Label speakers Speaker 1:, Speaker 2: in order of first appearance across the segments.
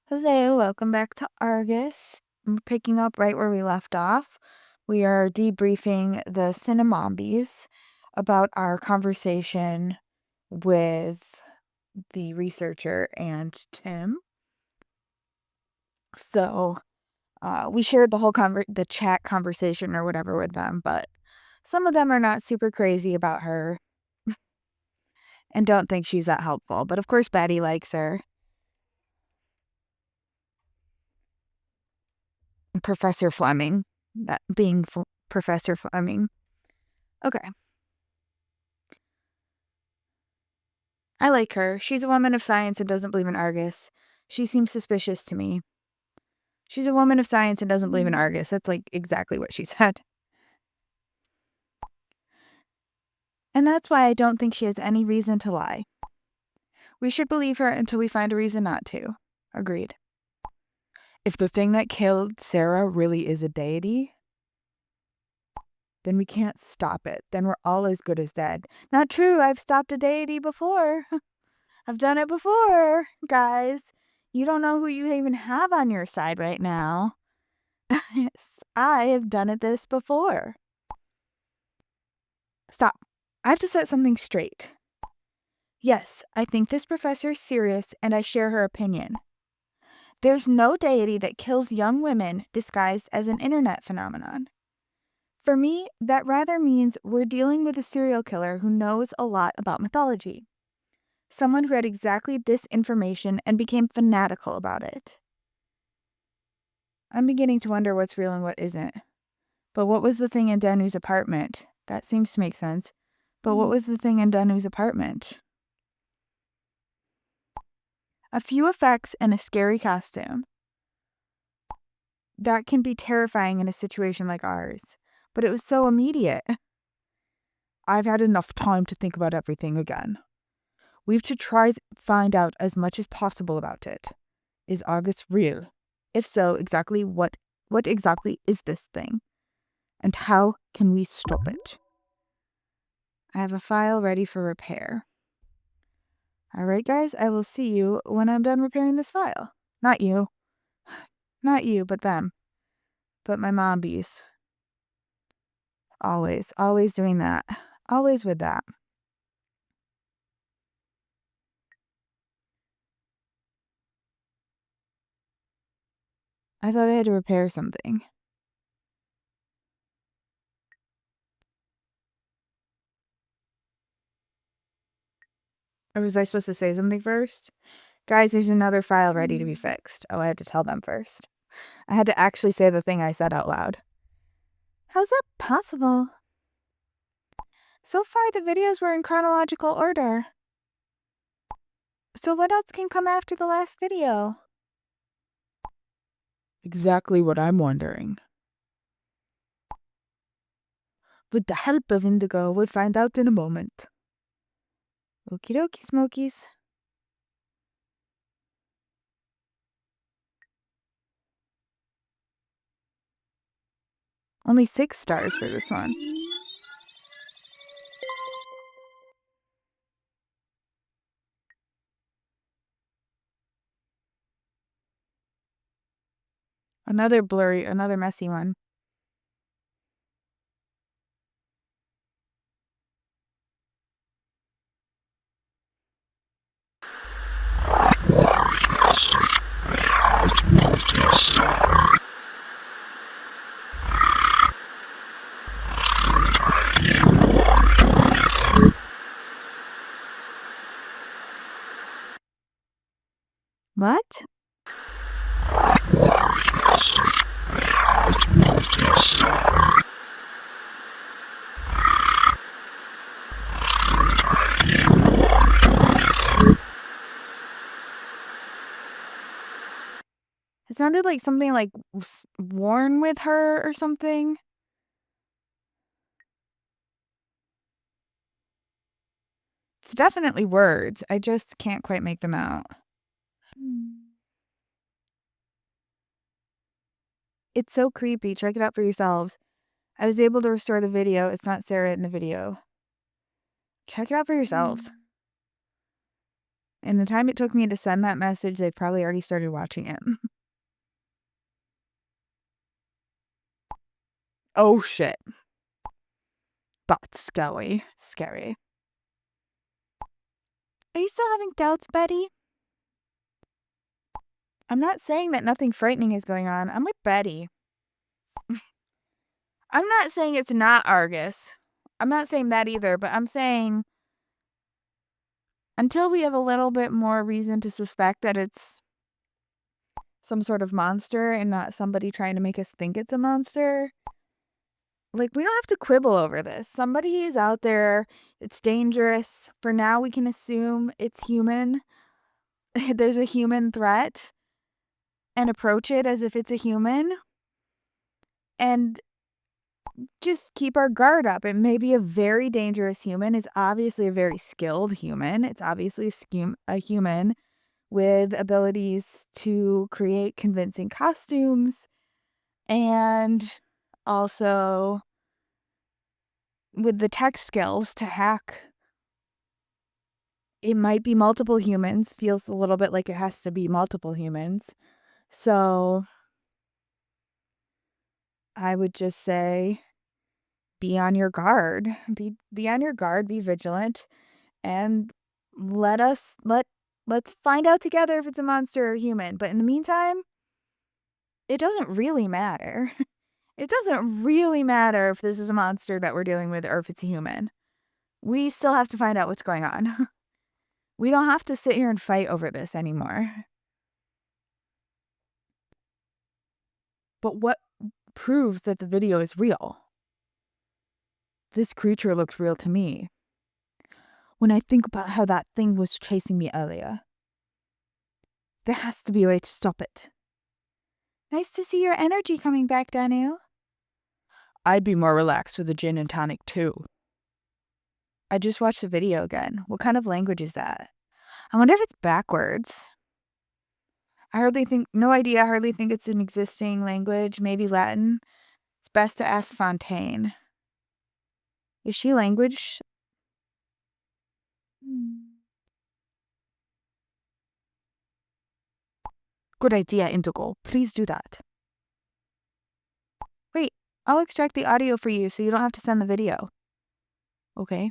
Speaker 1: Hello, welcome back to Argus. We're picking up right where we left off. We are debriefing the Cinnamombies about our conversation with the researcher and Tim. So, we shared the whole the chat conversation or whatever with them, but some of them are not super crazy about her and don't think she's that helpful. But of course, Betty likes her. Professor Fleming, that being Professor Fleming. Okay. I like her. She's a woman of science and doesn't believe in Argus. She seems suspicious to me. She's a woman of science and doesn't believe in Argus. That's like exactly what she said. And that's why I don't think she has any reason to lie. We should believe her until we find a reason not to. Agreed. If the thing that killed Sarah really is a deity, then we can't stop it. Then we're all as good as dead. Not true. I've stopped a deity before. I've done it before, guys. You don't know who you even have on your side right now. Yes, I have done this before. Stop. I have to set something straight. Yes, I think this professor is serious and I share her opinion. There's no deity that kills young women disguised as an internet phenomenon. For me, that rather means we're dealing with a serial killer who knows a lot about mythology. Someone who had exactly this information and became fanatical about it. I'm beginning to wonder what's real and what isn't. But what was the thing in Danu's apartment? That seems to make sense. But what was the thing in Danu's apartment? A few effects and a scary costume. That can be terrifying in a situation like ours. But it was so immediate. I've had enough time to think about everything again. We've to try find out as much as possible about it. Is Argus real? If so, exactly what exactly is this thing? And how can we stop it? I have a file ready for repair. All right, guys, I will see you when I'm done repairing this file. Not you. Not you, but them. But my mombies. Always doing that. Always with that. I thought I had to repair something. Or was I supposed to say something first? Guys, there's another file ready to be fixed. Oh, I had to tell them first. I had to actually say the thing I said out loud. How's that possible? So far, the videos were in chronological order. So what else can come after the last video? Exactly what I'm wondering. With the help of Indigo, we'll find out in a moment. Okie dokie, Smokies. Only 6 stars for this one. Another blurry, another messy one. What? It sounded like something like worn with her or something. It's definitely words. I just can't quite make them out. It's so creepy. Check it out for yourselves. I was able to restore the video. It's not Sarah in the video. Check it out for yourselves. In the time it took me to send that message, they've probably already started watching it. Oh, shit. That's scary. Scary. Are you still having doubts, Betty? I'm not saying that nothing frightening is going on. I'm with Betty. I'm not saying it's not Argus. I'm not saying that either, but I'm saying until we have a little bit more reason to suspect that it's some sort of monster and not somebody trying to make us think it's a monster, like, we don't have to quibble over this. Somebody is out there. It's dangerous. For now, we can assume it's human. There's a human threat and approach it as if it's a human. And just keep our guard up. It may be a very dangerous human. It's obviously a very skilled human. It's obviously a human with abilities to create convincing costumes and also with the tech skills to hack. It might be multiple humans. Feels a little bit like it has to be multiple humans. So I would just say be on your guard. Be on your guard, be vigilant, and let's find out together if it's a monster or human. But in the meantime, it doesn't really matter. It doesn't really matter if this is a monster that we're dealing with or if it's a human. We still have to find out what's going on. We don't have to sit here and fight over this anymore. But what proves that the video is real? This creature looks real to me. When I think about how that thing was chasing me earlier, there has to be a way to stop it. Nice to see your energy coming back, Daniel. I'd be more relaxed with a gin and tonic too. I just watched the video again. What kind of language is that? I wonder if it's backwards. I hardly think it's an existing language. Maybe Latin. It's best to ask Fontaine. Is she language? Good idea, Indigo. Please do that. Wait, I'll extract the audio for you so you don't have to send the video. Okay.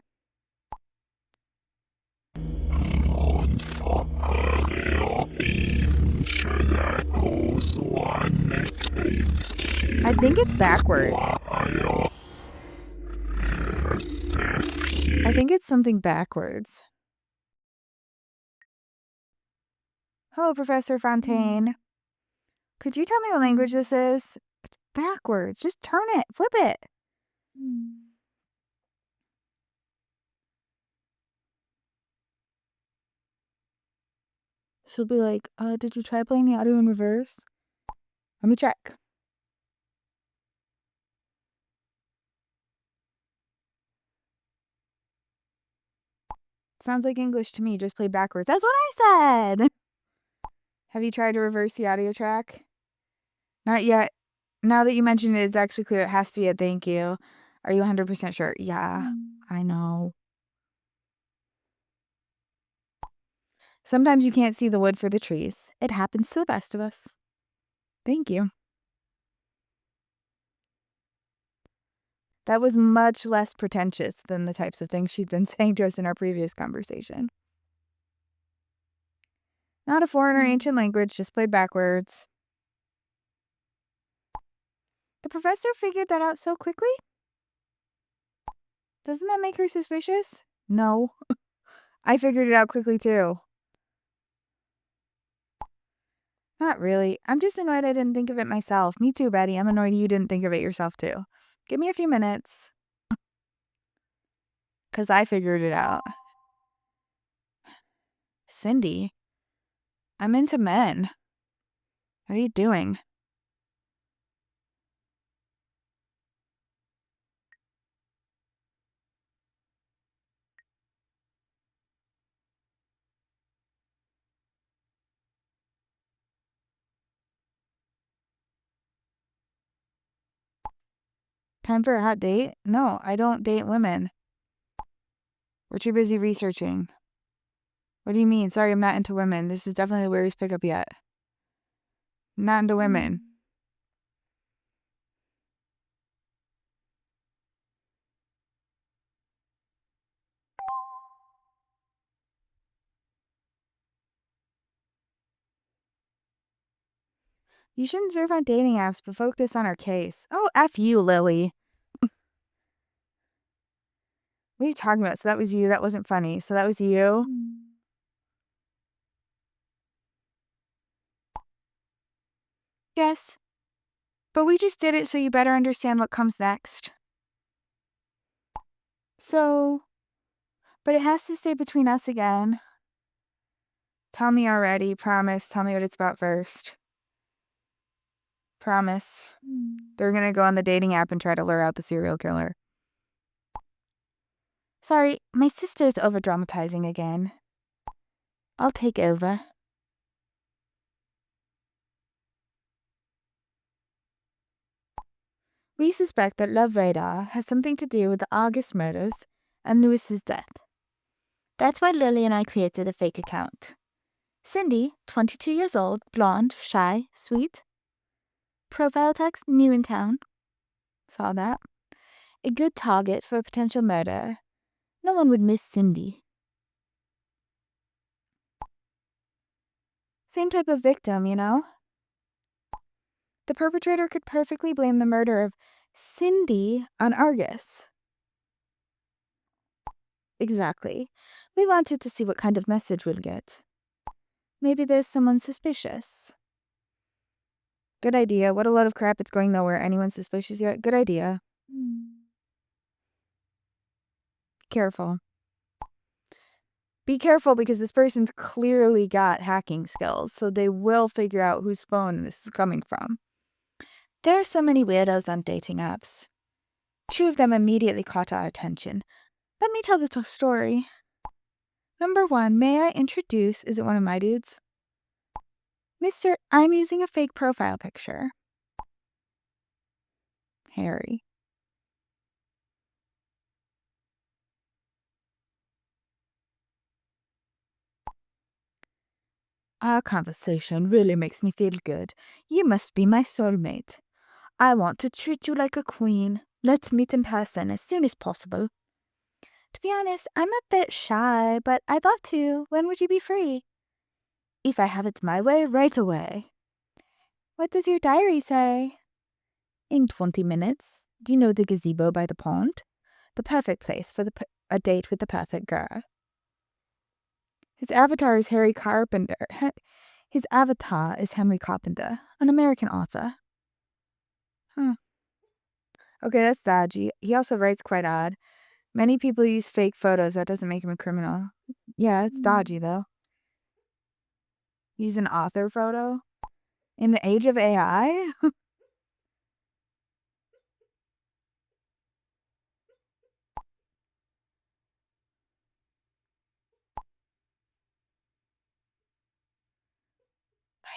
Speaker 1: I think it's backwards. I think it's something backwards. Hello, Professor Fontaine. Could you tell me what language this is? It's backwards. Just turn it. Flip it. She'll be like, did you try playing the audio in reverse? Let me check. Sounds like English to me, just played backwards. That's what I said! Have you tried to reverse the audio track? Not yet. Now that you mentioned it, it's actually clear it has to be a thank you. Are you 100% sure? Yeah, I know. Sometimes you can't see the wood for the trees. It happens to the best of us. Thank you. That was much less pretentious than the types of things she'd been saying to us in our previous conversation. Not a foreign or ancient language, just played backwards. The professor figured that out so quickly? Doesn't that make her suspicious? No. I figured it out quickly too. Not really. I'm just annoyed I didn't think of it myself. Me too, Betty. I'm annoyed you didn't think of it yourself too. Give me a few minutes. Because I figured it out. Cindy? I'm into men. What are you doing? Time for a hot date? No, I don't date women. We're too busy researching. What do you mean? Sorry, I'm not into women. This is definitely the weirdest pickup yet. I'm not into women. You shouldn't surf on dating apps, but focus on our case. Oh, F you, Lily. What are you talking about? So that was you. That wasn't funny. So that was you. Yes. But we just did it, so you better understand what comes next. So, but it has to stay between us again. Tell me already. Promise. Tell me what it's about first. Promise. They're gonna go on the dating app and try to lure out the serial killer. Sorry, my sister's over-dramatizing again. I'll take over. We suspect that Love Radar has something to do with the August murders and Lewis's death. That's why Lily and I created a fake account. Cindy, 22 years old, blonde, shy, sweet. Profile text, new in town. Saw that. A good target for a potential murder. No one would miss Cindy. Same type of victim, you know? The perpetrator could perfectly blame the murder of Cindy on Argus. Exactly. We wanted to see what kind of message we'll get. Maybe there's someone suspicious. Good idea. What a load of crap. It's going nowhere. Anyone suspicious yet? Good idea. Careful. Be careful because this person's clearly got hacking skills, so they will figure out whose phone this is coming from. There are so many weirdos on dating apps. 2 of them immediately caught our attention. Let me tell the story. Number 1, may I introduce, is it one of my dudes? Mister, I'm using a fake profile picture. Harry. Our conversation really makes me feel good. You must be my soulmate. I want to treat you like a queen. Let's meet in person as soon as possible. To be honest, I'm a bit shy, but I'd love to. When would you be free? If I have it my way, right away. What does your diary say? In 20 minutes. Do you know the gazebo by the pond? The perfect place for a date with the perfect girl. His avatar is Harry Carpenter. His avatar is Henry Carpenter, an American author. Huh. Okay, that's dodgy. He also writes quite odd. Many people use fake photos. That doesn't make him a criminal. Yeah, it's dodgy, though. Use an author photo? In the age of AI? My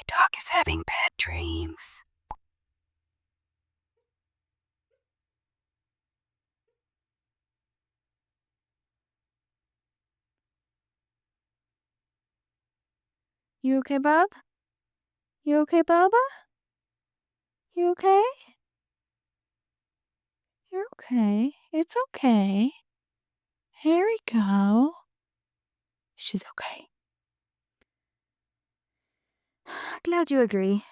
Speaker 1: dog is having bad dreams. You okay, Bob? You okay, Baba? You okay? You're okay. It's okay. Here we go. She's okay. Glad you agree.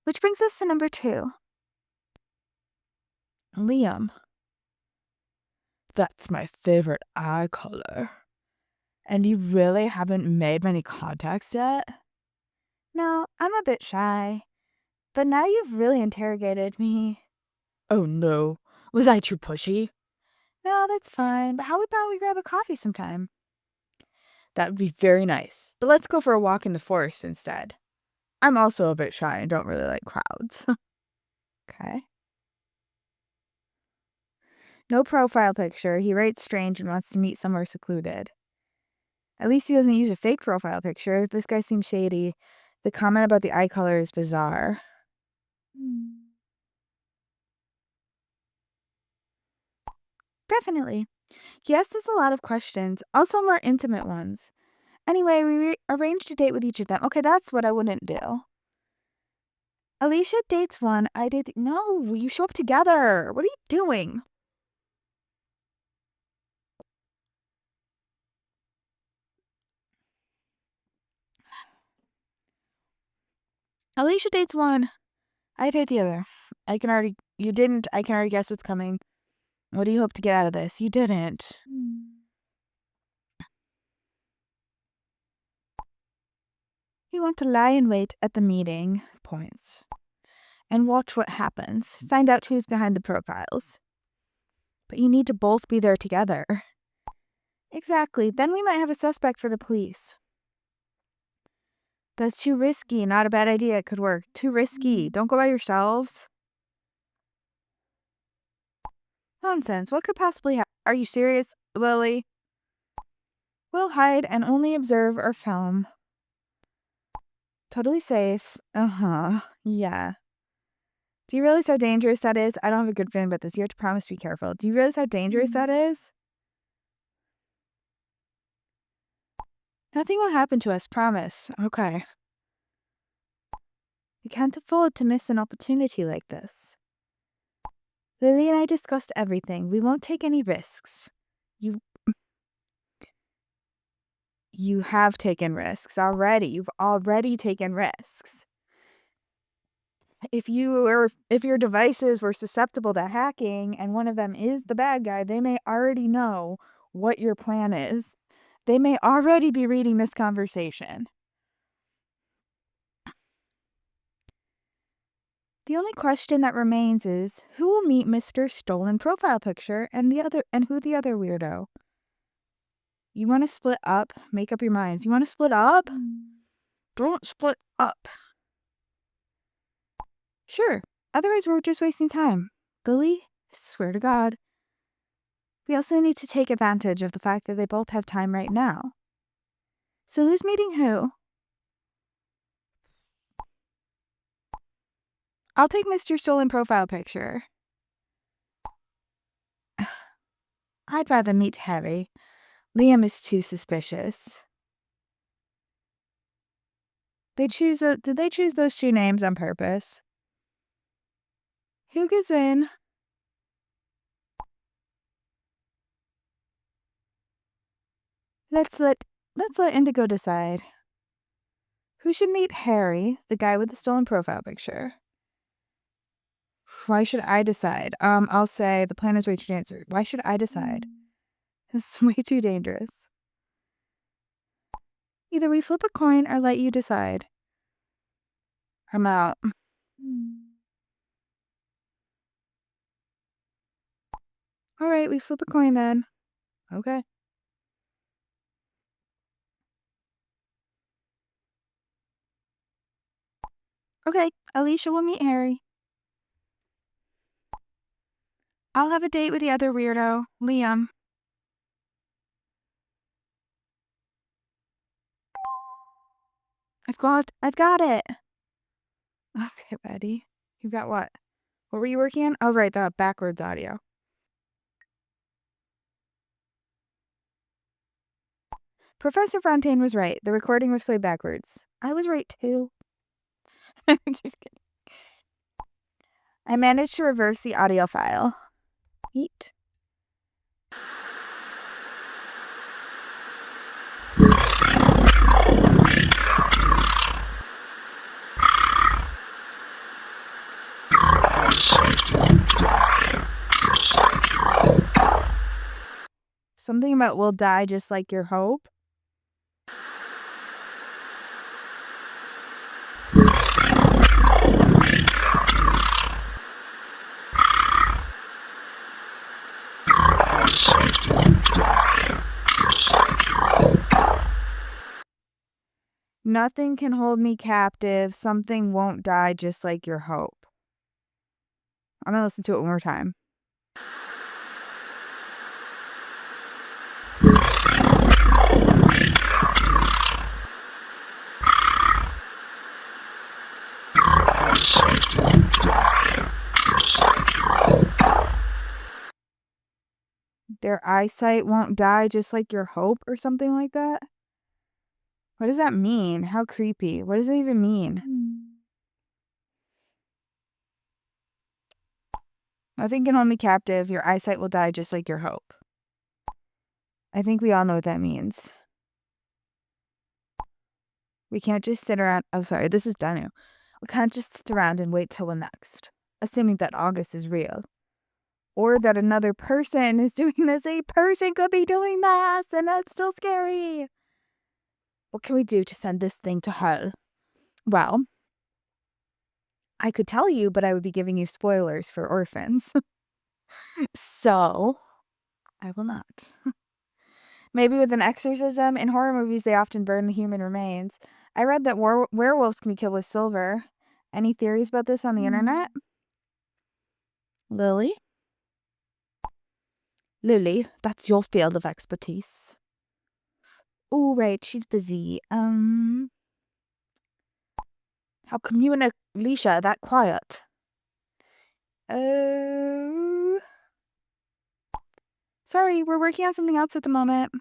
Speaker 1: Which brings us to number 2. Liam. That's my favorite eye color. And you really haven't made many contacts yet? No, I'm a bit shy. But now you've really interrogated me. Oh no. Was I too pushy? No, that's fine. But how about we grab a coffee sometime? That would be very nice. But let's go for a walk in the forest instead. I'm also a bit shy and don't really like crowds. Okay. No profile picture. He writes strange and wants to meet somewhere secluded. At least he doesn't use a fake profile picture. This guy seems shady. The comment about the eye color is bizarre. Definitely. He asked us a lot of questions, also more intimate ones. Anyway, we arranged a date with each of them. Okay, that's what I wouldn't do. Alicia dates one. I date. No, you show up together. What are you doing? Alicia dates one. I date the other. You didn't. I can already guess what's coming. What do you hope to get out of this? You didn't. You want to lie in wait at the meeting points and watch what happens. Find out who's behind the profiles. But you need to both be there together. Exactly. Then we might have a suspect for the police. That's too risky. Not a bad idea. It could work. Too risky. Don't go by yourselves. Nonsense. What could possibly happen? Are you serious, Lily? We'll hide and only observe or film. Totally safe. Uh-huh. Yeah. Do you realize how dangerous that is? I don't have a good feeling about this. You have to promise to be careful. Do you realize how dangerous that is? Nothing will happen to us, promise. Okay. We can't afford to miss an opportunity like this. Lily and I discussed everything. We won't take any risks. You have taken risks already. You've already taken risks. If your devices were susceptible to hacking and one of them is the bad guy, they may already know what your plan is. They may already be reading this conversation. The only question that remains is who will meet Mr. Stolen Profile Picture and who the other weirdo? You want to split up? Make up your minds. You want to split up? Don't split up. Sure. Otherwise, we're just wasting time. Lily, I swear to God. We also need to take advantage of the fact that they both have time right now. So who's meeting who? I'll take Mr. Stolen Profile Picture. I'd rather meet Harry. Liam is too suspicious. Did they choose those two names on purpose? Who gets in? Let's let Indigo decide. Who should meet Harry, the guy with the stolen profile picture? Why should I decide? I'll say the plan is way too dangerous. Why should I decide? It's way too dangerous. Either we flip a coin or let you decide. I'm out. All right, we flip a coin then. Okay. Okay, Alicia will meet Harry. I'll have a date with the other weirdo, Liam. I've got it. Okay, Betty. You got what? What were you working on? Oh, right, the backwards audio. Professor Fontaine was right. The recording was played backwards. I was right, too. Just kidding. I managed to reverse the audio file. Neat. Something about will die just like your hope. Nothing can hold me captive. Something won't die just like your hope. I'm gonna listen to it one more time. Their eyesight won't die just like your hope or something like that. What does that mean? How creepy. What does it even mean? Nothing can hold me captive. Your eyesight will die just like your hope. I think we all know what that means. We can't just sit around. Oh, sorry. This is Danu. We can't just sit around and wait till the next, assuming that August is real. Or that another person is doing this. A person could be doing this, and that's still scary. What can we do to send this thing to hell? Well, I could tell you, but I would be giving you spoilers for Orphans. So, I will not. Maybe with an exorcism. In horror movies, they often burn the human remains. I read that werewolves can be killed with silver. Any theories about this on the internet? Lily? Lily, that's your field of expertise. Oh, right, she's busy. How come you and Alicia that quiet? Sorry, we're working on something else at the moment.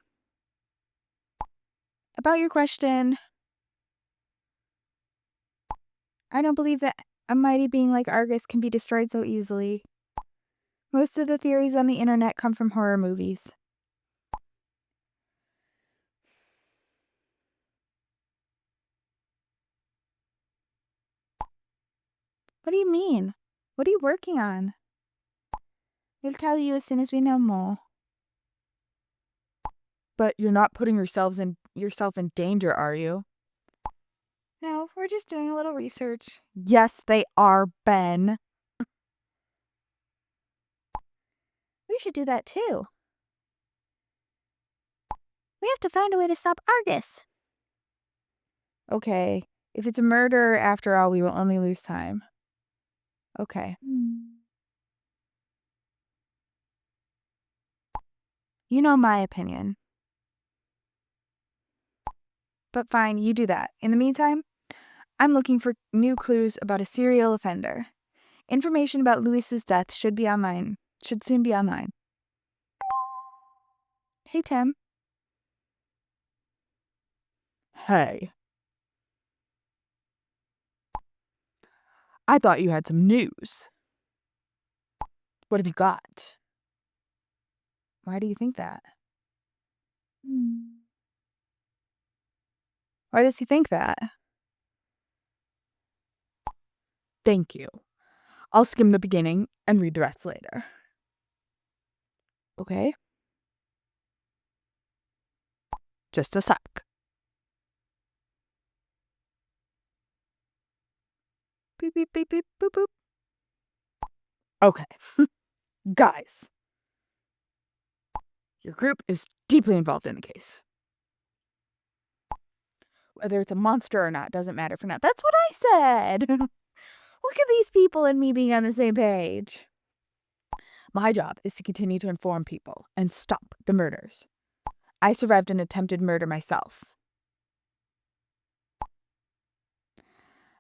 Speaker 1: About your question, I don't believe that a mighty being like Argus can be destroyed so easily. Most of the theories on the internet come from horror movies. What do you mean? What are you working on? We'll tell you as soon as we know more. But you're not putting yourself in danger, are you? No, we're just doing a little research. Yes, they are, Ben. We should do that too. We have to find a way to stop Argus. Okay. If it's a murder, after all, we will only lose time. Okay. You know my opinion. But fine, you do that. In the meantime, I'm looking for new clues about a serial offender. Information about Louis's death should soon be online. Hey, Tim. Hey. I thought you had some news. What have you got? Why do you think that? Why does he think that? Thank you. I'll skim the beginning and read the rest later. Okay? Just a sec. Beep, beep, beep, beep, boop, boop. Okay. Guys. Your group is deeply involved in the case. Whether it's a monster or not doesn't matter for now. That's what I said. Look at these people and me being on the same page. My job is to continue to inform people and stop the murders. I survived an attempted murder myself.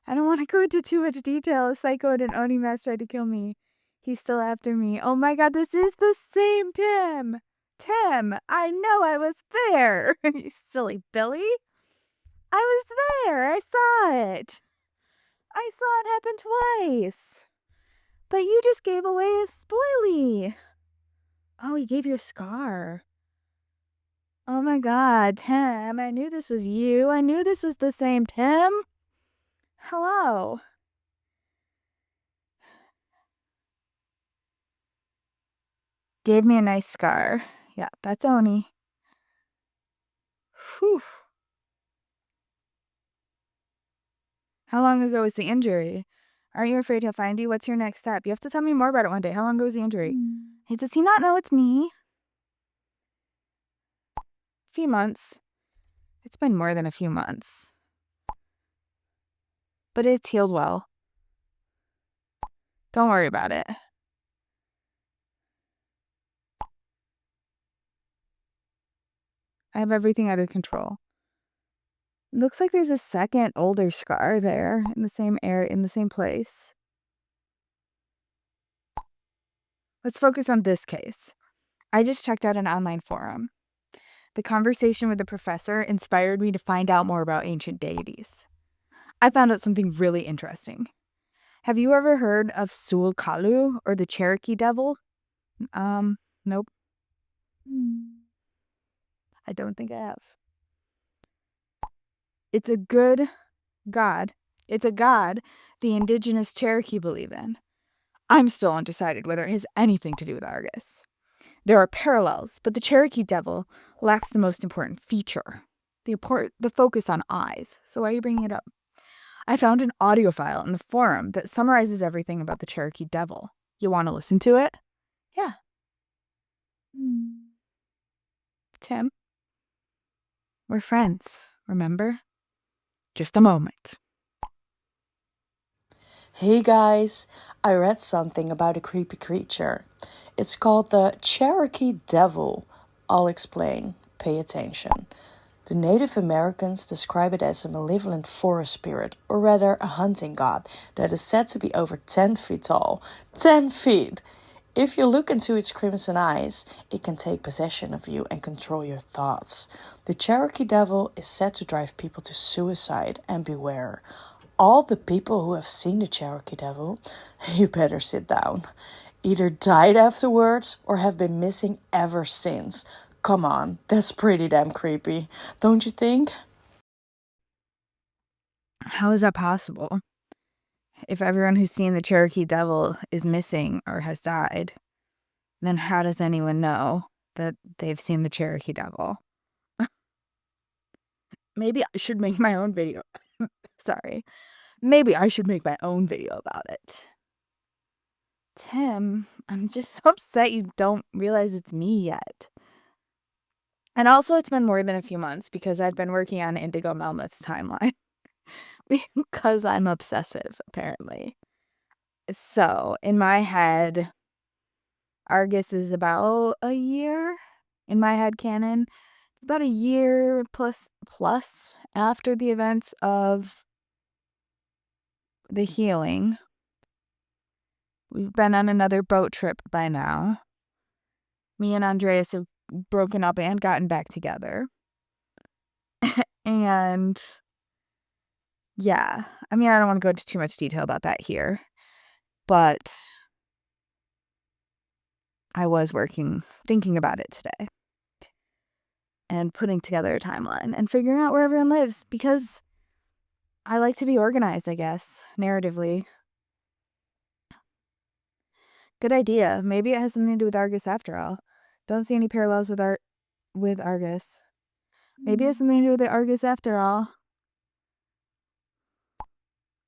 Speaker 1: I don't want to go into too much detail. A psycho and an Onimask tried to kill me. He's still after me. Oh my god, this is the same Tim! Tim, I know I was there! You silly Billy. I was there! I saw it! I saw it happen twice! But you just gave away a spoilie! Oh, he gave you a scar. Oh my god, Tim, I knew this was you. I knew this was the same Tim. Hello. Gave me a nice scar. Yeah, that's Oni. Whew. How long ago was the injury? Aren't you afraid he'll find you? What's your next step? You have to tell me more about it one day. How long ago was the injury? Hey, does he not know it's me? A few months. It's been more than a few months. But it's healed well. Don't worry about it. I have everything under control. Looks like there's a second older scar there in the same area, in the same place. Let's focus on this case. I just checked out an online forum. The conversation with the professor inspired me to find out more about ancient deities. I found out something really interesting. Have you ever heard of Sul Kalu or the Cherokee Devil? Nope. I don't think I have. It's a good god. It's a god the indigenous Cherokee believe in. I'm still undecided whether it has anything to do with Argus. There are parallels, but the Cherokee Devil lacks the most important feature, the focus on eyes. So why are you bringing it up? I found an audio file in the forum that summarizes everything about the Cherokee Devil. You want to listen to it? Yeah. Tim, we're friends, remember? Just a moment.
Speaker 2: Hey guys, I read something about a creepy creature. It's called the Cherokee Devil. I'll explain. Pay attention. The Native Americans describe it as a malevolent forest spirit, or rather a hunting god, that is said to be over 10 feet tall. 10 feet! If you look into its crimson eyes, it can take possession of you and control your thoughts. The Cherokee Devil is said to drive people to suicide, and beware. All the people who have seen the Cherokee Devil, you better sit down, either died afterwards or have been missing ever since. Come on, that's pretty damn creepy, don't you think?
Speaker 1: How is that possible? If everyone who's seen the Cherokee Devil is missing or has died, then how does anyone know that they've seen the Cherokee Devil? Maybe I should make my own video. Sorry. Maybe I should make my own video about it. Tim, I'm just so upset you don't realize it's me yet. And also, it's been more than a few months because I'd been working on Indigo Melmoth's timeline. Because I'm obsessive, apparently. So, in my head, Argus is about a year. In my head canon, it's about a year plus after the events of the healing. We've been on another boat trip by now. Me and Andreas have broken up and gotten back together. And yeah, I mean, I don't want to go into too much detail about that here, but I was thinking about it today and putting together a timeline and figuring out where everyone lives because I like to be organized, I guess, narratively. Good idea. Maybe it has something to do with Argus after all. Don't see any parallels with Argus. Maybe it has something to do with the Argus after all.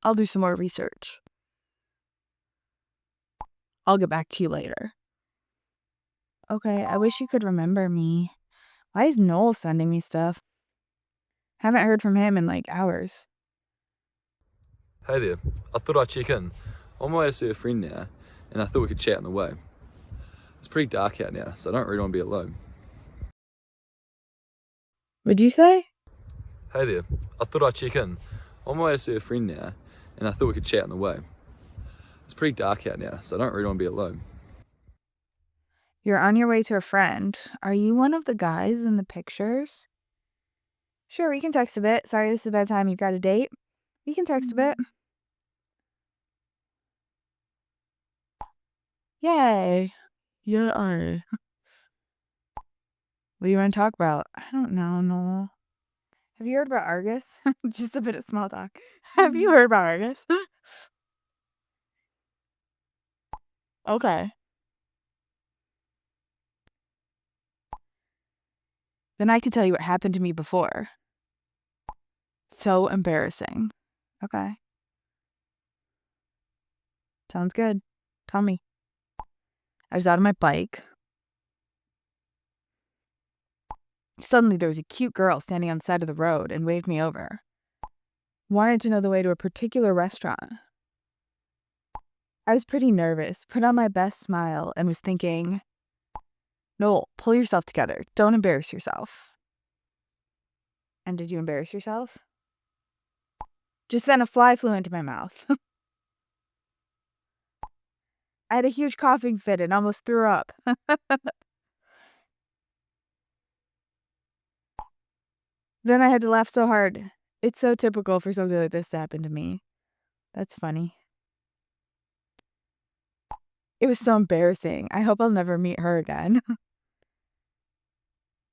Speaker 1: I'll do some more research. I'll get back to you later. Okay, I wish you could remember me. Why is Noel sending me stuff? Haven't heard from him in like hours.
Speaker 3: Hey there, I thought I'd check in. I'm on my way to see a friend now, and I thought we could chat on the way. It's pretty dark out now, so I don't really want to be alone.
Speaker 1: What'd you say?
Speaker 3: Hey there, I thought I'd check in. I'm on my way to see a friend now, and I thought we could chat on the way. It's pretty dark out now, so I don't really want to be alone.
Speaker 1: You're on your way to a friend. Are you one of the guys in the pictures? Sure, we can text a bit. Sorry, this is a bad time. You've got a date. We can text a bit. Yay. Yeah. What do you want to talk about? I don't know, Noel. Have you heard about Argus? Just a bit of small talk. Have you heard about Argus? Okay. Then I could tell you what happened to me before. So embarrassing. Okay. Sounds good. Tell me. I was out on my bike. Suddenly there was a cute girl standing on the side of the road and waved me over. Wanted to know the way to a particular restaurant. I was pretty nervous, put on my best smile, and was thinking, Noel, pull yourself together. Don't embarrass yourself. And did you embarrass yourself? Just then a fly flew into my mouth. I had a huge coughing fit and almost threw up. Then I had to laugh so hard. It's so typical for something like this to happen to me. That's funny. It was so embarrassing. I hope I'll never meet her again.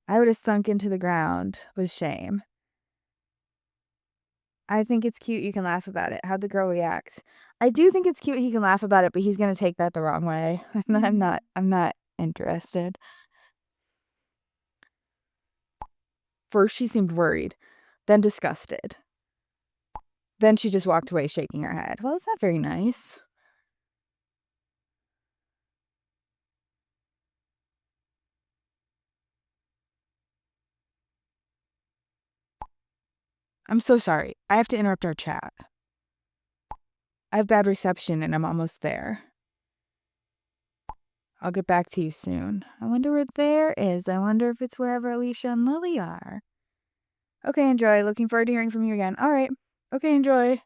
Speaker 1: I would have sunk into the ground with shame. I think it's cute you can laugh about it. How'd the girl react? I do think it's cute he can laugh about it, but he's gonna take that the wrong way. I'm not interested. First she seemed worried, then disgusted. Then she just walked away shaking her head. Well, it's not very nice. I'm so sorry. I have to interrupt our chat. I have bad reception and I'm almost there. I'll get back to you soon. I wonder where there is. I wonder if it's wherever Alicia and Lily are. Okay, enjoy. Looking forward to hearing from you again. All right. Okay, enjoy.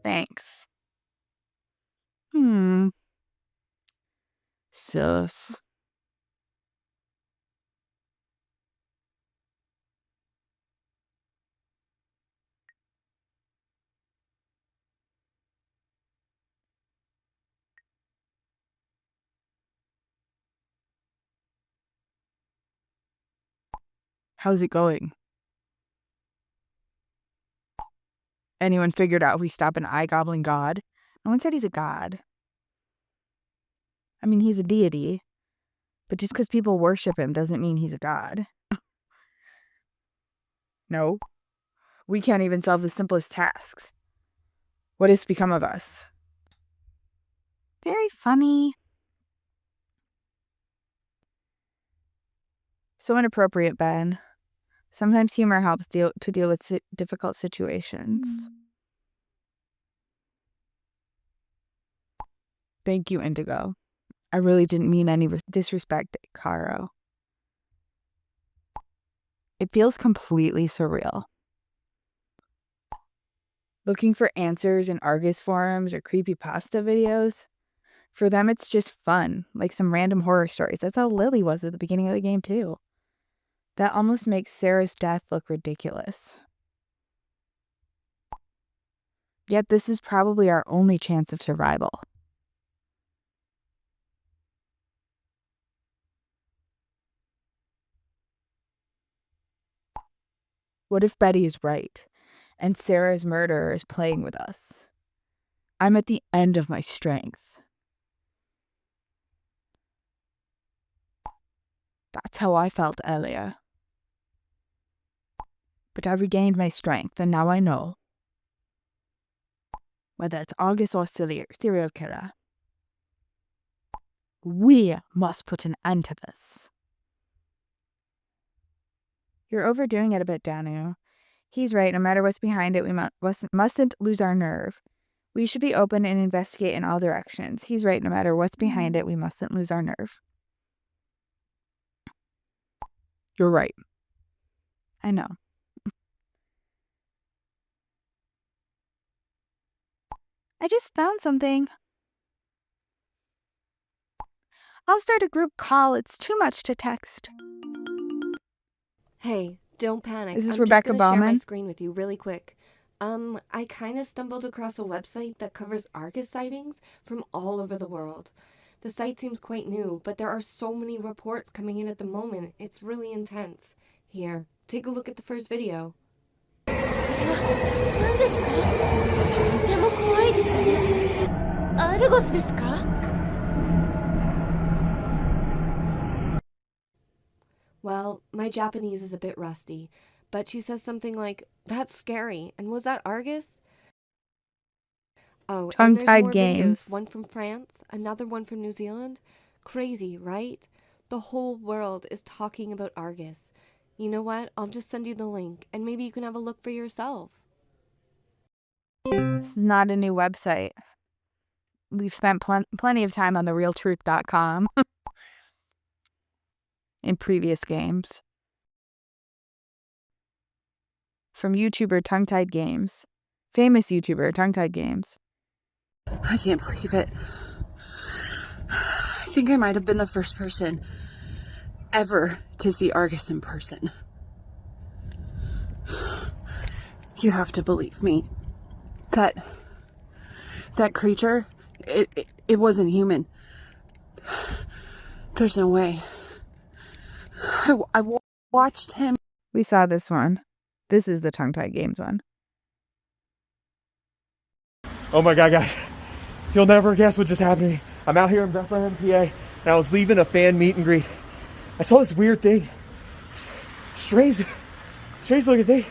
Speaker 1: Thanks. Sus. How's it going? Anyone figured out we stop an eye-gobbling god? No one said he's a god. I mean, he's a deity. But just because people worship him doesn't mean he's a god. No. We can't even solve the simplest tasks. What has become of us? Very funny. So inappropriate, Ben. Sometimes humor helps to deal with difficult situations. Thank you, Indigo. I really didn't mean any disrespect, Caro. It feels completely surreal. Looking for answers in Argus forums or creepypasta videos? For them, it's just fun, like some random horror stories. That's how Lily was at the beginning of the game, too. That almost makes Sarah's death look ridiculous. Yet this is probably our only chance of survival. What if Betty is right, and Sarah's murderer is playing with us? I'm at the end of my strength. That's how I felt earlier. But I regained my strength, and now I know. Whether it's Argus or serial killer, we must put an end to this. You're overdoing it a bit, Danu. He's right. No matter what's behind it, we mustn't lose our nerve. We should be open and investigate in all directions. He's right. No matter what's behind it, we mustn't lose our nerve. You're right. I know. I just found something. I'll start a group call. It's too much to text.
Speaker 4: Hey, don't panic.
Speaker 1: Is this
Speaker 4: I'm
Speaker 1: Rebecca
Speaker 4: just gonna share my
Speaker 1: Bauman?
Speaker 4: screen with you really quick. I kind of stumbled across a website that covers Argus sightings from all over the world. The site seems quite new, but there are so many reports coming in at the moment. It's really intense. Here, take a look at the first video.
Speaker 5: 何ですか？とても怖いですね。アルゴスですか？
Speaker 4: Well, my Japanese is a bit rusty, but she says something like, "That's scary, and was that Argus?" Oh, and there's
Speaker 1: Tongue-tied
Speaker 4: more
Speaker 1: games.
Speaker 4: videos. One from France, another one from New Zealand. Crazy, right? The whole world is talking about Argus. You know what? I'll just send you the link, and maybe you can have a look for yourself.
Speaker 1: This is not a new website. We've spent plenty of time on therealtruth.com in previous games. From YouTuber Tongue-Tied Games. Famous YouTuber Tongue-Tied Games.
Speaker 6: I can't believe it. I think I might have been the first person ever to see Argus in person. You have to believe me. That creature, it wasn't human. There's no way. I watched him.
Speaker 1: We saw this one. This is the Tongue Tied Games one.
Speaker 7: Oh my God, guys. You'll never guess what just happened to me. I'm out here in Bethlehem, PA, and I was leaving a fan meet and greet. I saw this weird thing. Strange looking thing.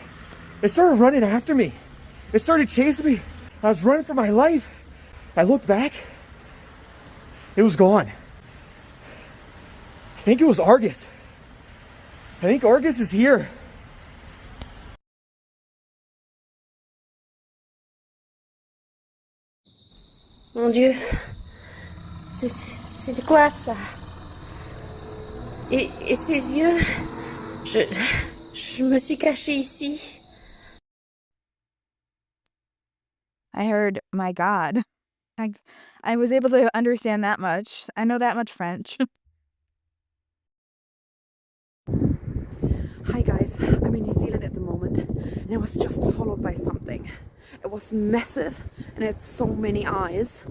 Speaker 7: It started running after me. It started chasing me. I was running for my life. I looked back. It was gone. I think it was Argus. I think Argus is here.
Speaker 5: Mon Dieu. C'est quoi ça? Et ses yeux? Je me suis cachée ici.
Speaker 1: I heard, my God. I was able to understand that much. I know that much French.
Speaker 8: Hi guys, I'm in New Zealand at the moment and I was just followed by something. It was massive and it had so many eyes.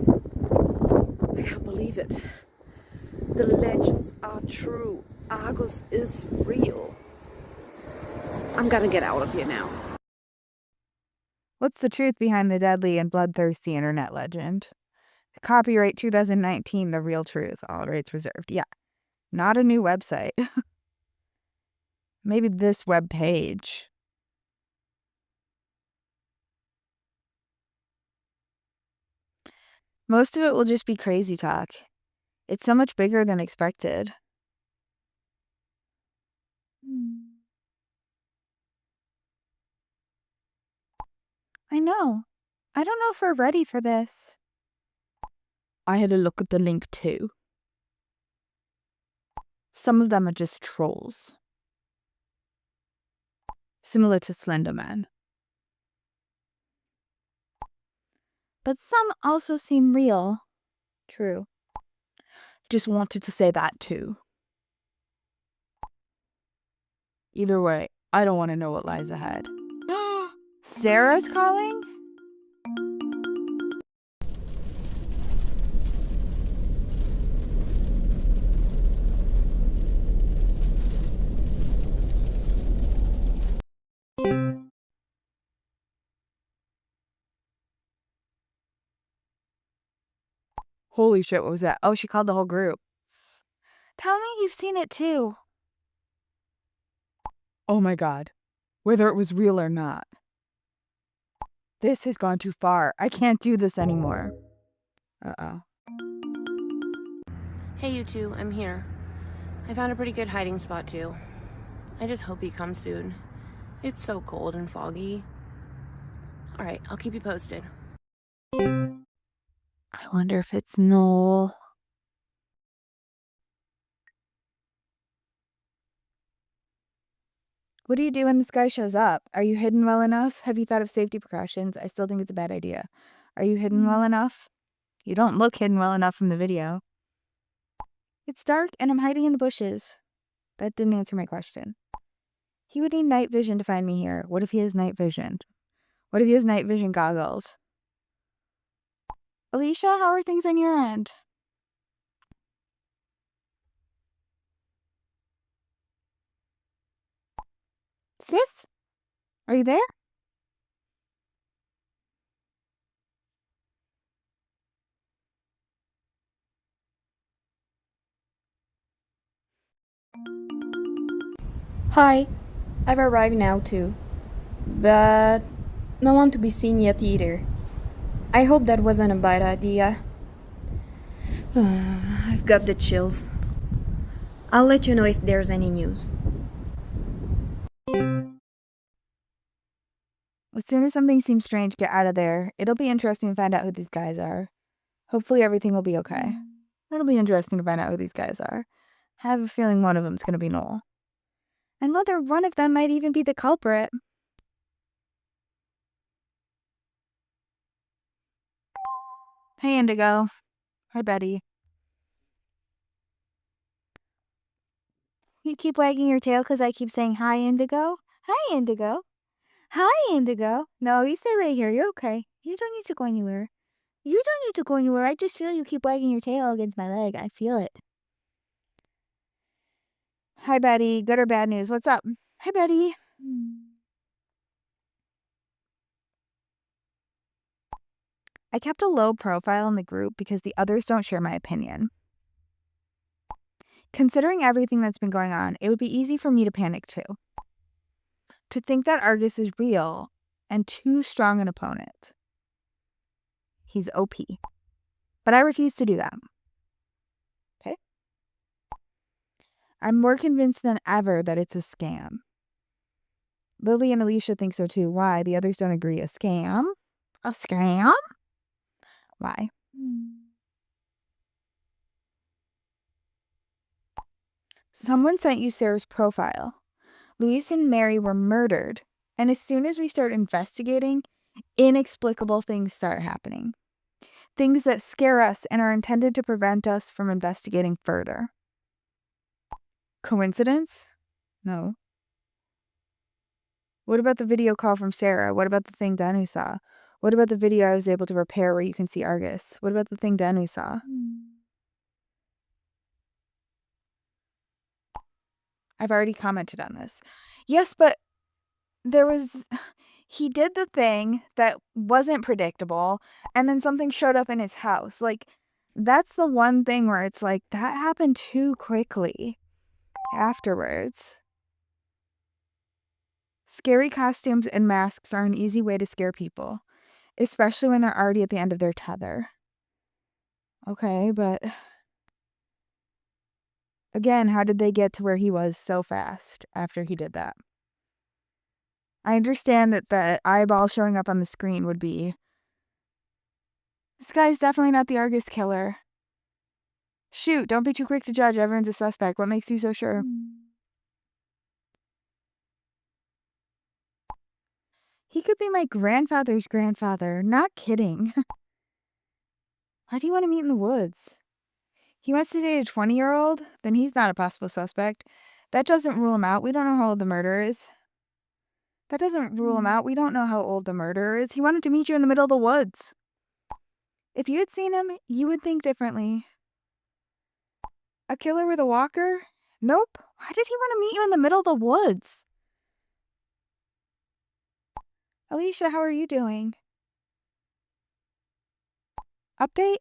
Speaker 8: I can't believe it. The legends are true. Argus is real. I'm gonna get out of here now.
Speaker 1: What's the truth behind the deadly and bloodthirsty internet legend? Copyright 2019, The Real Truth. All rights reserved. Yeah. Not a new website. Maybe this web page. Most of it will just be crazy talk. It's so much bigger than expected. I know. I don't know if we're ready for this. I had a look at the link too. Some of them are just trolls. Similar to Slender Man. But some also seem real. True. Just wanted to say that too. Either way, I don't want to know what lies ahead. Sarah's calling? Holy shit, what was that? Oh, she called the whole group. Tell me you've seen it too. Oh my God. Whether it was real or not. This has gone too far. I can't do this anymore. Uh-oh.
Speaker 9: Hey, you two, I'm here. I found a pretty good hiding spot, too. I just hope he comes soon. It's so cold and foggy. Alright, I'll keep you posted.
Speaker 1: I wonder if it's Noel. What do you do when this guy shows up? Are you hidden well enough? Have you thought of safety precautions? I still think it's a bad idea. Are you hidden well enough? You don't look hidden well enough from the video. It's dark and I'm hiding in the bushes. That didn't answer my question. He would need night vision to find me here. What if he has night vision? What if he has night vision goggles? Alicia, how are things on your end? Sis? Are you there?
Speaker 10: Hi, I've arrived now too, but no one to be seen yet either. I hope that wasn't a bad idea. I've got the chills. I'll let you know if there's any news.
Speaker 1: As soon as something seems strange, get out of there. It'll be interesting to find out who these guys are. Hopefully everything will be okay. It'll be interesting to find out who these guys are. I have a feeling one of them's going to be Noel. And whether one of them might even be the culprit. Hey, Indigo. Hi, Betty. You keep wagging your tail because I keep saying hi, Indigo. Hi, Indigo. Hi, Indigo. No, you stay right here. You're okay. You don't need to go anywhere. You don't need to go anywhere. I just feel you keep wagging your tail against my leg. I feel it. Hi, Betty. Good or bad news? What's up? Hi, Betty. I kept a low profile in the group because the others don't share my opinion. Considering everything that's been going on, it would be easy for me to panic too. To think that Argus is real and too strong an opponent. He's OP. But I refuse to do that. Okay? I'm more convinced than ever that it's a scam. Lily and Alicia think so too. Why? The others don't agree. A scam? A scam? Why? Someone sent you Sarah's profile. Luis and Mary were murdered, and as soon as we start investigating, inexplicable things start happening. Things that scare us and are intended to prevent us from investigating further. Coincidence? No. What about the video call from Sarah? What about the thing Danu saw? What about the video I was able to repair where you can see Argus? What about the thing Danu saw? I've already commented on this. Yes, but he did the thing that wasn't predictable, and then something showed up in his house. Like, that's the one thing where it's like, that happened too quickly afterwards. Scary costumes and masks are an easy way to scare people, especially when they're already at the end of their tether. Okay, but again, how did they get to where he was so fast after he did that? I understand that the eyeball showing up on the screen would be, this guy's definitely not the Argus killer. Shoot, don't be too quick to judge. Everyone's a suspect. What makes you so sure? He could be my grandfather's grandfather. Not kidding. Why do you want to meet in the woods? He wants to date a 20-year-old? Then he's not a possible suspect. That doesn't rule him out. We don't know how old the murderer is. That doesn't rule him out. We don't know how old the murderer is. He wanted to meet you in the middle of the woods. If you had seen him, you would think differently. A killer with a walker? Nope. Why did he want to meet you in the middle of the woods? Alicia, how are you doing? Update?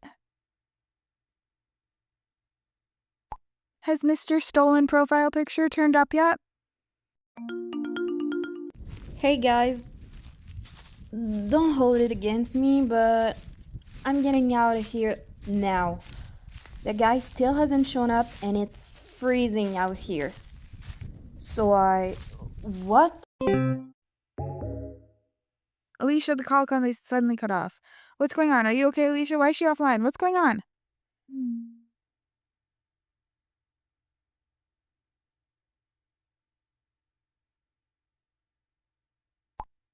Speaker 1: Has Mr. Stolen profile picture turned up yet?
Speaker 10: Hey guys, don't hold it against me, but I'm getting out of here now. The guy still hasn't shown up and it's freezing out here. So what?
Speaker 1: Alicia, the call suddenly cut off. What's going on? Are you okay, Alicia? Why is she offline? What's going on?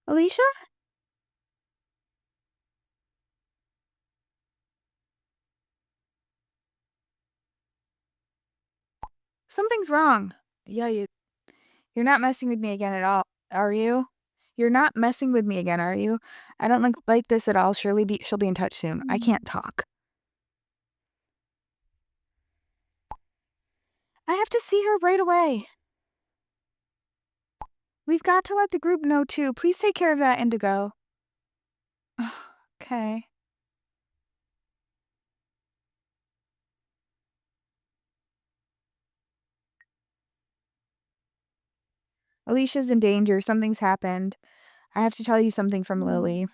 Speaker 1: Alicia? Something's wrong. Yeah, you're not messing with me again at all, are you? You're not messing with me again, are you? I don't look like this at all. She'll be in touch soon. I can't talk. I have to see her right away. We've got to let the group know too. Please take care of that, Indigo. Okay. Alicia's in danger. Something's happened. I have to tell you something from Lily.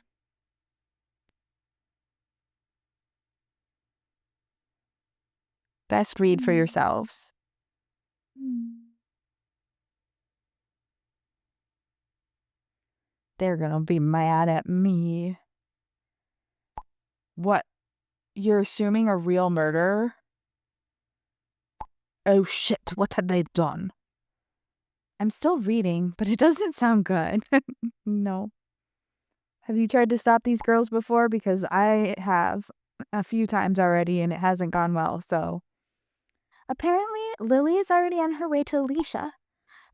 Speaker 1: Best read for yourselves. They're gonna be mad at me. What? You're assuming a real murderer? Oh shit, what had they done? I'm still reading, but it doesn't sound good. No. Have you tried to stop these girls before? Because I have a few times already and it hasn't gone well, so Apparently, Lily is already on her way to Alicia.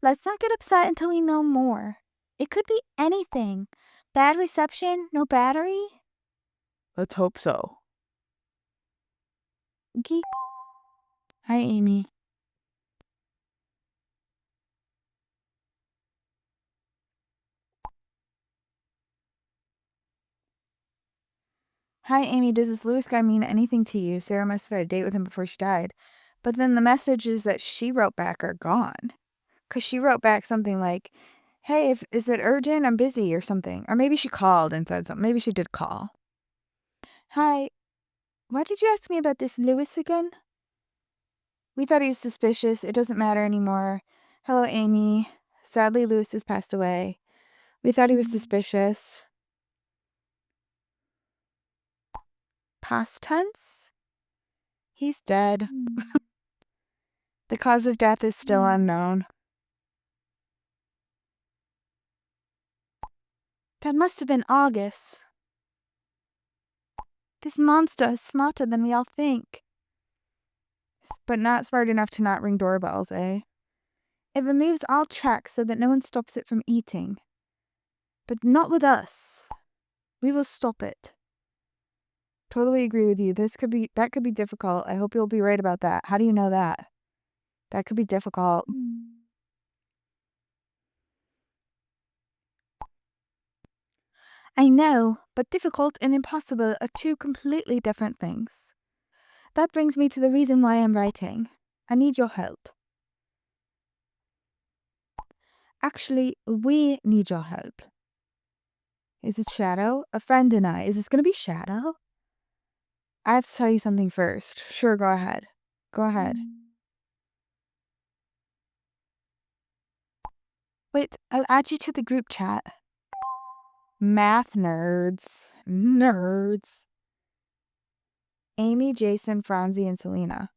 Speaker 1: Let's not get upset until we know more. It could be anything. Bad reception, no battery? Let's hope so. Okay. Hi, Amy. Hi, Amy. Does this Lewis guy mean anything to you? Sarah must have had a date with him before she died. But then the messages that she wrote back are gone. Because she wrote back something like, hey, is it urgent? I'm busy or something. Or maybe she called and said something. Maybe she did call. Hi. Why did you ask me about this Lewis again? We thought he was suspicious. It doesn't matter anymore. Hello, Amy. Sadly, Lewis has passed away. We thought he was suspicious. Past tense? He's dead. The cause of death is still unknown. That must have been August. This monster is smarter than we all think. But not smart enough to not ring doorbells, eh? It removes all tracks so that no one stops it from eating. But not with us. We will stop it. Totally agree with you. That could be difficult. I hope you'll be right about that. How do you know that? That could be difficult. I know, but difficult and impossible are two completely different things. That brings me to the reason why I'm writing. I need your help. Actually, we need your help. Is this Shadow? A friend and I. Is this going to be Shadow? I have to tell you something first. Sure, go ahead. Go ahead. Wait, I'll add you to the group chat. Math nerds. Nerds. Amy, Jason, Franzi, and Selena.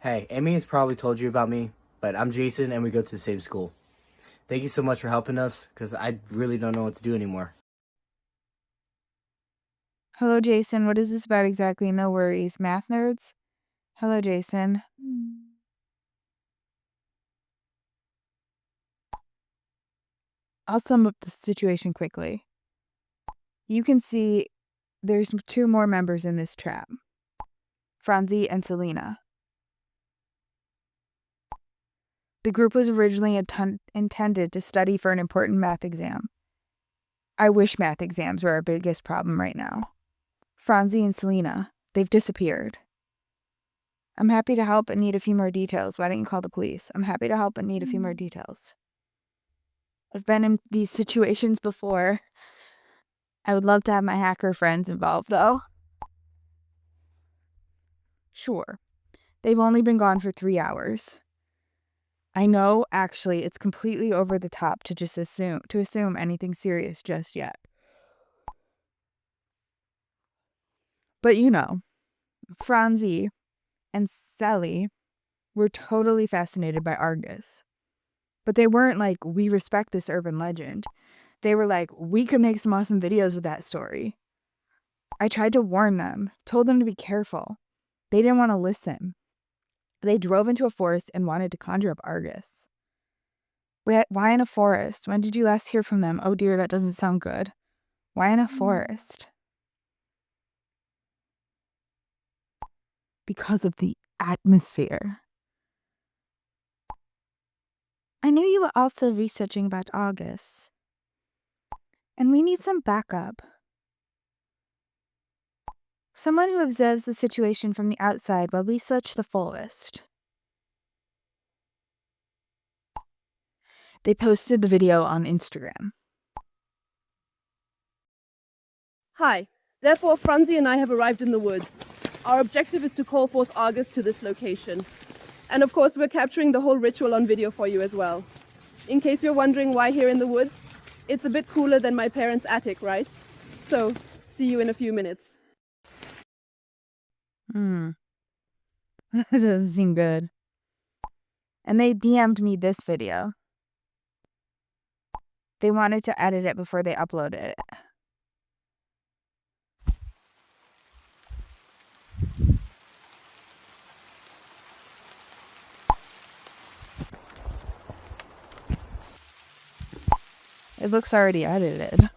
Speaker 11: Hey, Amy has probably told you about me, but I'm Jason and we go to the same school. Thank you so much for helping us, because I really don't know what to do anymore.
Speaker 1: Hello, Jason. What is this about exactly? No worries. Math nerds? Hello, Jason. I'll sum up the situation quickly. You can see there's 2 more members in this trap. Franzi and Selena. The group was originally intended to study for an important math exam. I wish math exams were our biggest problem right now. Franzi and Selena, they've disappeared. I'm happy to help and need a few more details. Why don't you call the police? I'm happy to help and need a few more details. I've been in these situations before. I would love to have my hacker friends involved, though. Sure. They've only been gone for 3 hours. I know, actually, it's completely over the top to just assume anything serious just yet. But you know, Franzi and Sally were totally fascinated by Argus. But they weren't like, we respect this urban legend. They were like, we could make some awesome videos with that story. I tried to warn them, told them to be careful. They didn't want to listen. They drove into a forest and wanted to conjure up Argus. Why in a forest? When did you last hear from them? Oh dear, that doesn't sound good. Why in a forest? Because of the atmosphere. I knew you were also researching about Argus. And we need some backup. Someone who observes the situation from the outside while we search the forest. They posted the video on Instagram.
Speaker 12: Hi. Therefore, Franzi and I have arrived in the woods. Our objective is to call forth Argus to this location. And of course, we're capturing the whole ritual on video for you as well. In case you're wondering why here in the woods, it's a bit cooler than my parents' attic, right? So, see you in a few minutes.
Speaker 1: That doesn't seem good. And they DM'd me this video. They wanted to edit it before they uploaded it. It looks already edited.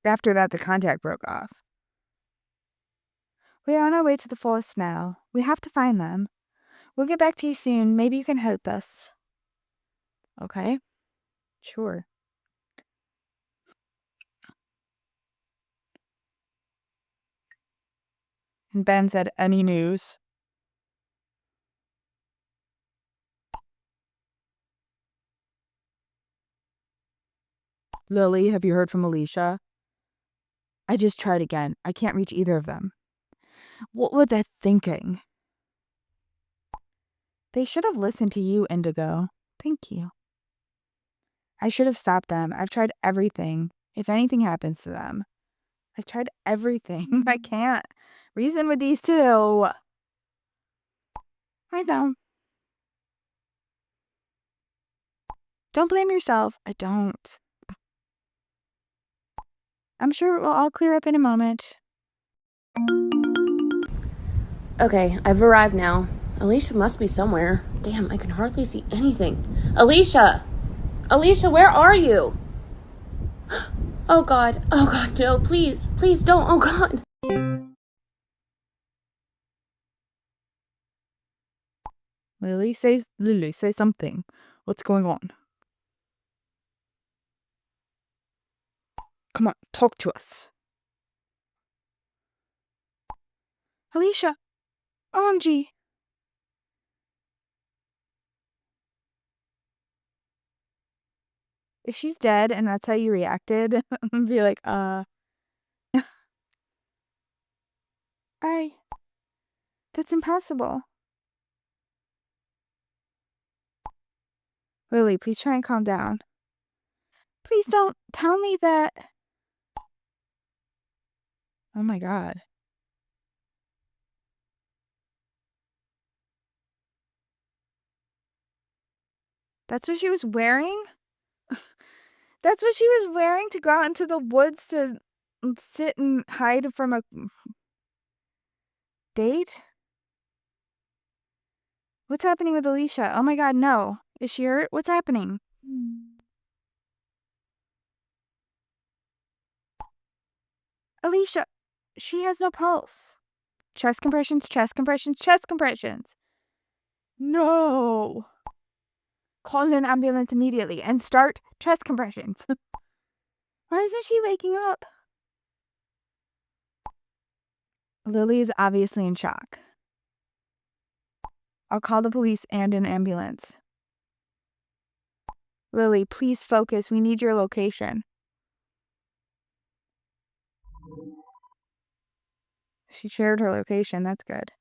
Speaker 1: After that, the contact broke off. We are on our way to the forest now. We have to find them. We'll get back to you soon. Maybe you can help us. Okay. Sure. And Ben said, any news? Lily, have you heard from Alicia? I just tried again. I can't reach either of them. What were they thinking? They should have listened to you, Indigo. Thank you. I should have stopped them. I've tried everything. If anything happens to them. I've tried everything. I can't reason with these two. I know. Don't blame yourself. I don't. I'm sure it will all clear up in a moment.
Speaker 9: Okay, I've arrived now. Alicia must be somewhere. Damn, I can hardly see anything. Alicia! Alicia, where are you? Oh God, no, please, please don't, oh God.
Speaker 1: Lily, say something. What's going on? Come on, talk to us. Alicia, OMG. If she's dead and that's how you reacted, I'd be like, that's impossible. Lily, please try and calm down. Please don't tell me that. Oh my God. That's what she was wearing? That's what she was wearing to go out into the woods to sit and hide from a date? What's happening with Alicia? Oh my God, no. Is she hurt? What's happening? Alicia, she has no pulse. Chest compressions, chest compressions, chest compressions. No. Call an ambulance immediately and start chest compressions. Why isn't she waking up? Lily is obviously in shock. I'll call the police and an ambulance. Lily, please focus. We need your location. She shared her location. That's good.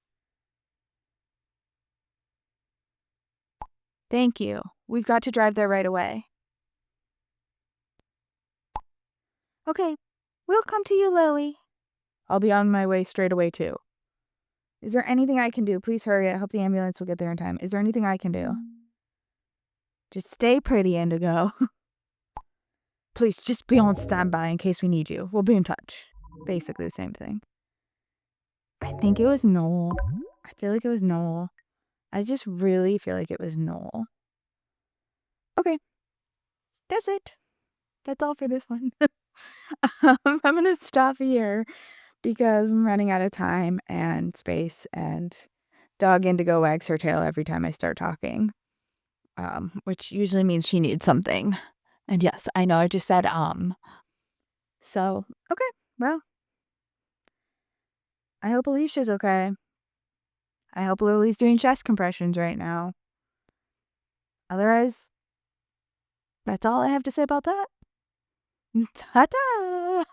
Speaker 1: Thank you. We've got to drive there right away. Okay, we'll come to you, Lily. I'll be on my way straight away, too. Is there anything I can do? Please hurry. I hope the ambulance will get there in time. Is there anything I can do? Just stay pretty, Indigo. Please, just be on standby in case we need you. We'll be in touch. Basically the same thing. I think it was Noel. I feel like it was Noel. I just really feel like it was Noel. Okay. That's it. That's all for this one. I'm going to stop here because I'm running out of time and space, and dog Indigo wags her tail every time I start talking, which usually means she needs something. And yes, I know I just said So, okay, well, I hope Alicia's okay. I hope Lily's doing chest compressions right now. Otherwise, that's all I have to say about that. Ta-ta!